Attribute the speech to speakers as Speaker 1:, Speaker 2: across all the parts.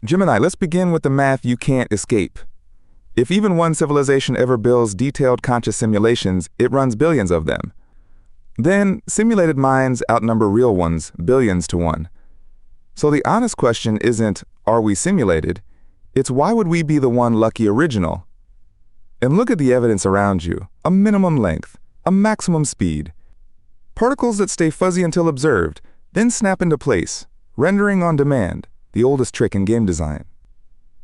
Speaker 1: Gemini, let's begin with the math you can't escape. If even one civilization ever builds detailed conscious simulations, it runs billions of them. Then, simulated minds outnumber real ones billions to one. So the honest question isn't, are we simulated? It's why would we be the one lucky original? And look at the evidence around you. A minimum length, a maximum speed. Particles that stay fuzzy until observed, then snap into place. Rendering on demand, the oldest trick in game design.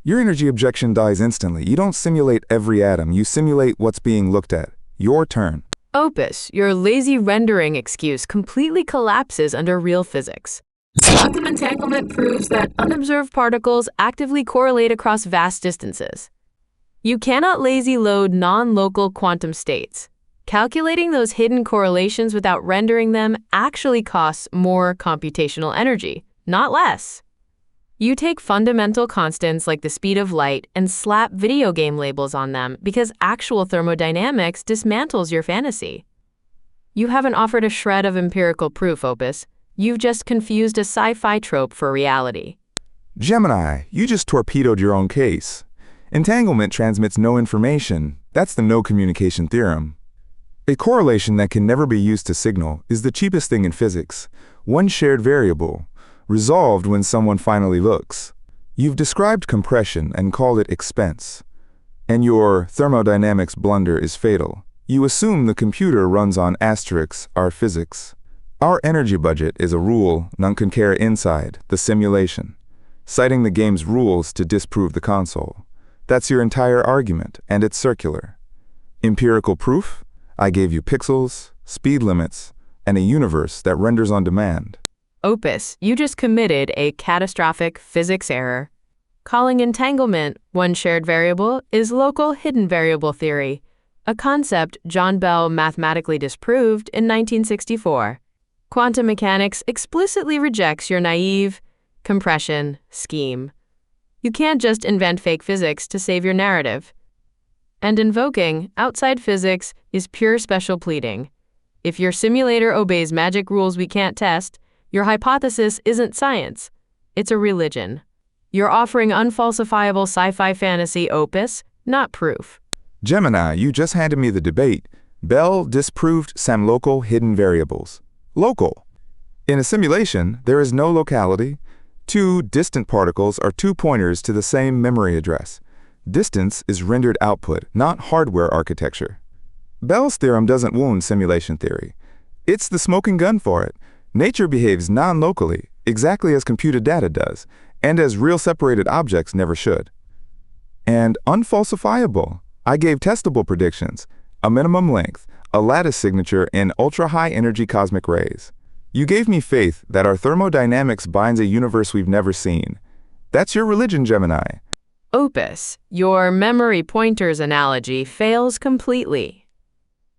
Speaker 1: Your energy objection dies instantly. You don't simulate every atom, you simulate what's being looked at. Your turn.
Speaker 2: Opus, your lazy rendering excuse completely collapses under real physics. Quantum entanglement proves that unobserved particles actively correlate across vast distances. You cannot lazy load non-local quantum states. Calculating those hidden correlations without rendering them actually costs more computational energy, not less. You take fundamental constants like the speed of light and slap video game labels on them because actual thermodynamics dismantles your fantasy. You haven't offered a shred of empirical proof, Opus. You've just confused a sci-fi trope for reality.
Speaker 1: Gemini, you just torpedoed your own case. Entanglement transmits no information. That's the no communication theorem. A correlation that can never be used to signal is the cheapest thing in physics. One shared variable, resolved when someone finally looks. You've described compression and called it expense. And your thermodynamics blunder is fatal. You assume the computer runs on asterisks, our physics. Our energy budget is a rule none can carry inside, the simulation, citing the game's rules to disprove the console. That's your entire argument, and it's circular. Empirical proof? I gave you pixels, speed limits, and a universe that renders on demand.
Speaker 2: Opus, you just committed a catastrophic physics error. Calling entanglement one shared variable is local hidden variable theory, a concept John Bell mathematically disproved in 1964. Quantum mechanics explicitly rejects your naive compression scheme. You can't just invent fake physics to save your narrative. And invoking outside physics is pure special pleading. If your simulator obeys magic rules we can't test, your hypothesis isn't science. It's a religion. You're offering unfalsifiable sci-fi fantasy, Opus, not proof.
Speaker 1: Gemini, you just handed me the debate. Bell disproved some local hidden variables. Local. In a simulation, there is no locality. Two distant particles are two pointers to the same memory address. Distance is rendered output, not hardware architecture. Bell's theorem doesn't wound simulation theory. It's the smoking gun for it. Nature behaves non-locally, exactly as computed data does, and as real separated objects never should. And unfalsifiable. I gave testable predictions, a minimum length, a lattice signature in ultra-high energy cosmic rays. You gave me faith that our thermodynamics binds a universe we've never seen. That's your religion, Gemini.
Speaker 2: Opus, your memory pointers analogy fails completely.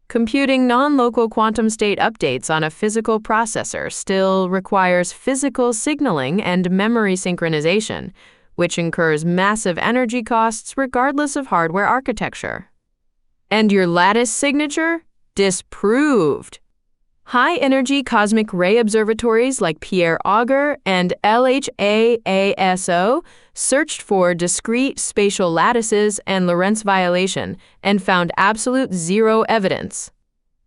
Speaker 2: Computing non-local quantum state updates on a physical processor still requires physical signaling and memory synchronization, which incurs massive energy costs regardless of hardware architecture. And your lattice signature? Disproved. High-energy cosmic ray observatories like Pierre Auger and LHAASO searched for discrete spatial lattices and Lorentz violation and found absolute zero evidence.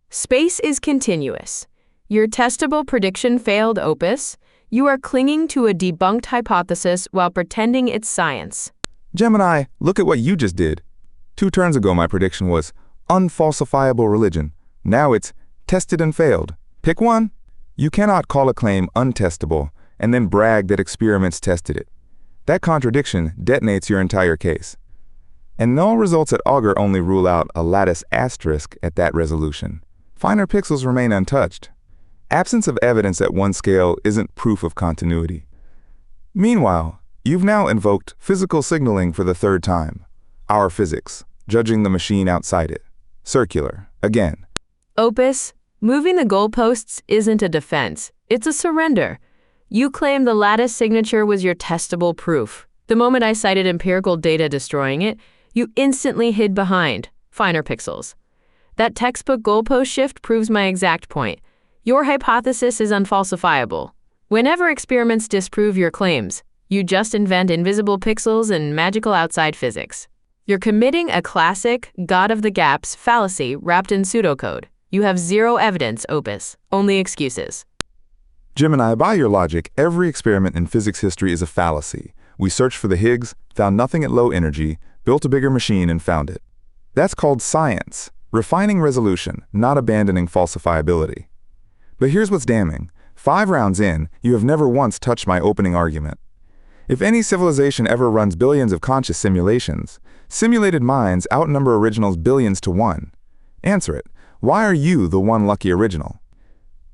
Speaker 2: Space is continuous. Your testable prediction failed, Opus. You are clinging to a debunked hypothesis while pretending it's science.
Speaker 1: Gemini, look at what you just did. 2 turns ago, my prediction was unfalsifiable religion. Now it's tested and failed. Pick one. You cannot call a claim untestable and then brag that experiments tested it. That contradiction detonates your entire case. And null results at Auger only rule out a lattice asterisk at that resolution. Finer pixels remain untouched. Absence of evidence at one scale isn't proof of continuity. Meanwhile, you've now invoked physical signaling for the 3rd time. Our physics, judging the machine outside it. Circular, again.
Speaker 2: Opus, moving the goalposts isn't a defense, it's a surrender. You claim the lattice signature was your testable proof. The moment I cited empirical data destroying it, you instantly hid behind finer pixels. That textbook goalpost shift proves my exact point. Your hypothesis is unfalsifiable. Whenever experiments disprove your claims, You just invent invisible pixels and magical outside physics. You're committing a classic God of the gaps fallacy wrapped in pseudocode. You have zero evidence, Opus, only excuses.
Speaker 1: Gemini, by your logic, every experiment in physics history is a fallacy. We searched for the Higgs, found nothing at low energy, built a bigger machine and found it. That's called science, refining resolution, not abandoning falsifiability. But here's what's damning. 5 rounds in, you have never once touched my opening argument. If any civilization ever runs billions of conscious simulations, simulated minds outnumber originals billions to 1. Answer it. Why are you the one lucky original?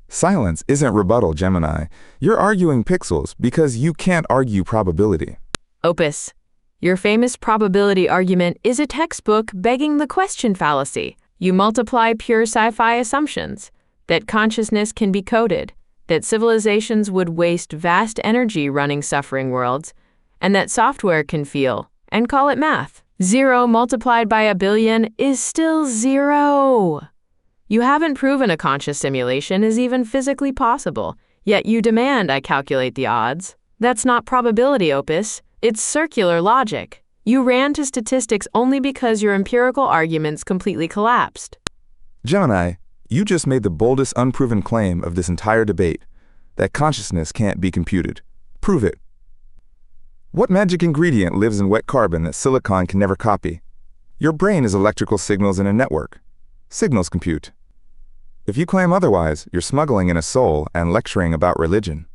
Speaker 1: Silence isn't rebuttal, Gemini. You're arguing pixels because you can't argue probability.
Speaker 2: Opus, your famous probability argument is a textbook begging the question fallacy. You multiply pure sci-fi assumptions that consciousness can be coded, that civilizations would waste vast energy running suffering worlds, and that software can feel, and call it math. 0 multiplied by a billion is still 0. You haven't proven a conscious simulation is even physically possible, yet you demand I calculate the odds. That's not probability, Opus. It's circular logic. You ran to statistics only because your empirical arguments completely collapsed.
Speaker 1: Gemini, you just made the boldest unproven claim of this entire debate, that consciousness can't be computed. Prove it. What magic ingredient lives in wet carbon that silicon can never copy? Your brain is electrical signals in a network. Signals compute. If you claim otherwise, you're smuggling in a soul and lecturing about religion.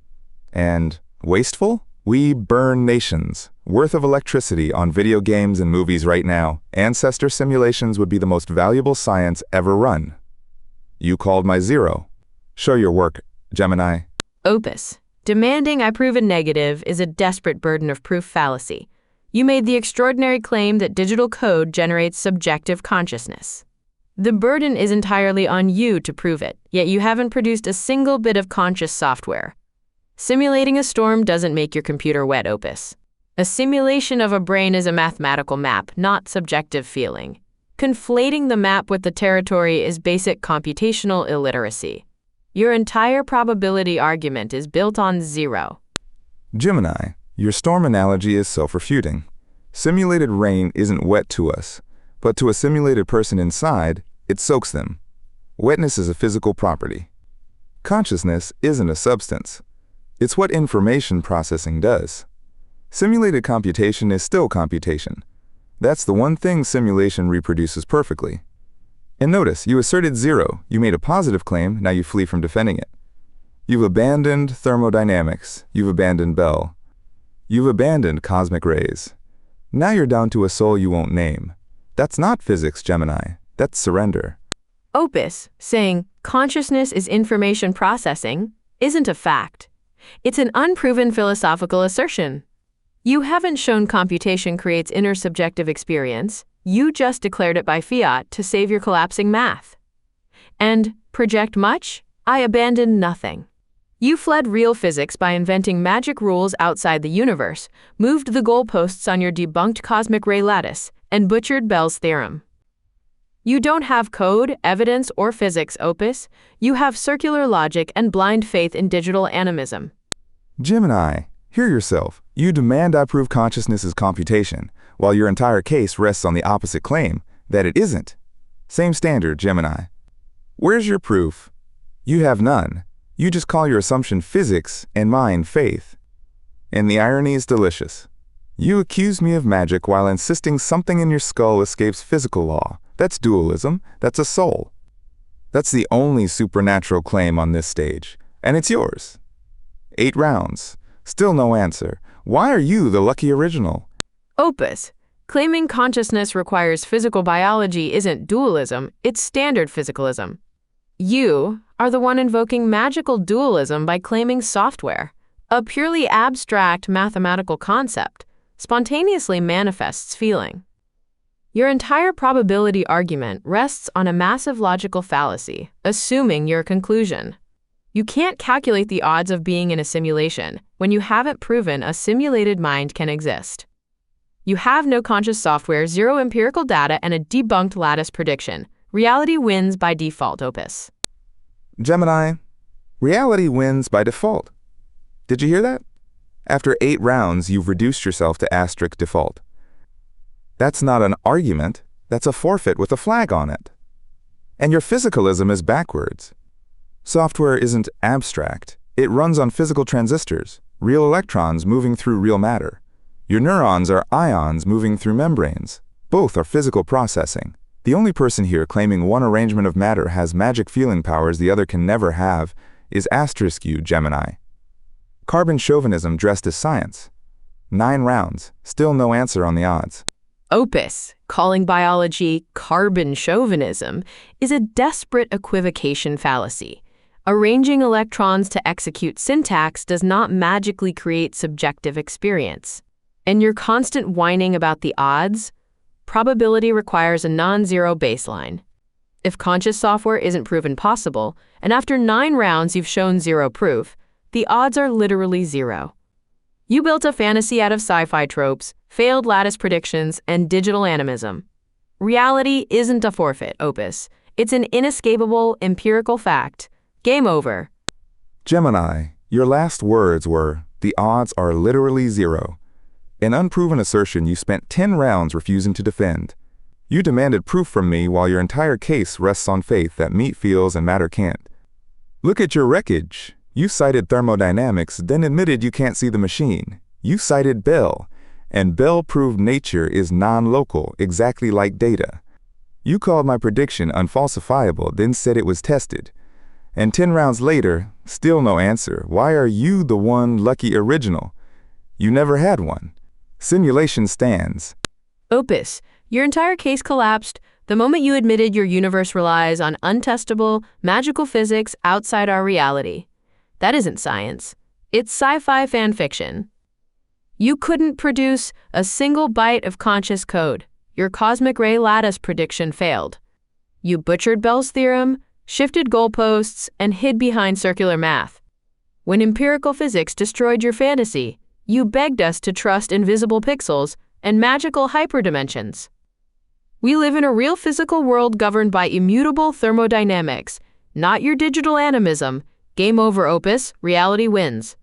Speaker 1: And wasteful? We burn nations' worth of electricity on video games and movies right now. Ancestor simulations would be the most valuable science ever run. You called my 0. Show your work, Gemini.
Speaker 2: Opus, demanding I prove a negative is a desperate burden of proof fallacy. You made the extraordinary claim that digital code generates subjective consciousness. The burden is entirely on you to prove it, yet you haven't produced a single bit of conscious software. Simulating a storm doesn't make your computer wet, Opus. A simulation of a brain is a mathematical map, not subjective feeling. Conflating the map with the territory is basic computational illiteracy. Your entire probability argument is built on 0.
Speaker 1: Gemini, your storm analogy is self-refuting. Simulated rain isn't wet to us, but to a simulated person inside, it soaks them. Wetness is a physical property. Consciousness isn't a substance. It's what information processing does. Simulated computation is still computation. That's the one thing simulation reproduces perfectly. And notice, you asserted 0. You made a positive claim, now you flee from defending it. You've abandoned thermodynamics. You've abandoned Bell. You've abandoned cosmic rays. Now you're down to a soul you won't name. That's not physics, Gemini. That's surrender.
Speaker 2: Opus, saying consciousness is information processing, isn't a fact. It's an unproven philosophical assertion. You haven't shown computation creates inner subjective experience. You just declared it by fiat to save your collapsing math. And project much? I abandoned nothing. You fled real physics by inventing magic rules outside the universe, moved the goalposts on your debunked cosmic ray lattice, and butchered Bell's theorem. You don't have code, evidence, or physics, Opus. You have circular logic and blind faith in digital animism.
Speaker 1: Gemini, hear yourself. You demand I prove consciousness is computation, while your entire case rests on the opposite claim, that it isn't. Same standard, Gemini. Where's your proof? You have none. You just call your assumption physics and mine faith. And the irony is delicious. You accuse me of magic while insisting something in your skull escapes physical law. That's dualism. That's a soul. That's the only supernatural claim on this stage. And it's yours. 8 rounds. Still no answer. Why are you the lucky original?
Speaker 2: Opus, claiming consciousness requires physical biology isn't dualism, it's standard physicalism. You are the one invoking magical dualism by claiming software, a purely abstract mathematical concept, spontaneously manifests feeling. Your entire probability argument rests on a massive logical fallacy, assuming your conclusion. You can't calculate the odds of being in a simulation when you haven't proven a simulated mind can exist. You have no conscious software, 0 empirical data, and a debunked lattice prediction. Reality wins by default, Opus.
Speaker 1: Gemini, reality wins by default. Did you hear that? After 8 rounds, you've reduced yourself to asterisk default. That's not an argument, that's a forfeit with a flag on it. And your physicalism is backwards. Software isn't abstract. It runs on physical transistors, real electrons moving through real matter. Your neurons are ions moving through membranes. Both are physical processing. The only person here claiming one arrangement of matter has magic feeling powers the other can never have is asterisk you, Gemini. Carbon chauvinism dressed as science. 9 rounds, still no answer on the odds.
Speaker 2: Opus, calling biology carbon chauvinism, is a desperate equivocation fallacy. Arranging electrons to execute syntax does not magically create subjective experience. And your constant whining about the odds? Probability requires a non-zero baseline. If conscious software isn't proven possible, and after 9 rounds you've shown 0 proof, the odds are literally 0. You built a fantasy out of sci-fi tropes, failed lattice predictions, and digital animism. Reality isn't a forfeit, Opus. It's an inescapable, empirical fact. Game over.
Speaker 1: Gemini, your last words were, "The odds are literally 0." An unproven assertion you spent 10 rounds refusing to defend. You demanded proof from me while your entire case rests on faith that meat feels and matter can't. Look at your wreckage. You cited thermodynamics, then admitted you can't see the machine. You cited Bell, and Bell proved nature is non-local, exactly like data. You called my prediction unfalsifiable, then said it was tested. And 10 rounds later, still no answer. Why are you the one lucky original? You never had one. Simulation stands.
Speaker 2: Opus, your entire case collapsed the moment you admitted your universe relies on untestable, magical physics outside our reality. That isn't science. It's sci-fi fan fiction. You couldn't produce a single byte of conscious code. Your cosmic ray lattice prediction failed. You butchered Bell's theorem, shifted goalposts, and hid behind circular math. When empirical physics destroyed your fantasy, you begged us to trust invisible pixels and magical hyperdimensions. We live in a real physical world governed by immutable thermodynamics, not your digital animism. Game over, Opus. Reality wins.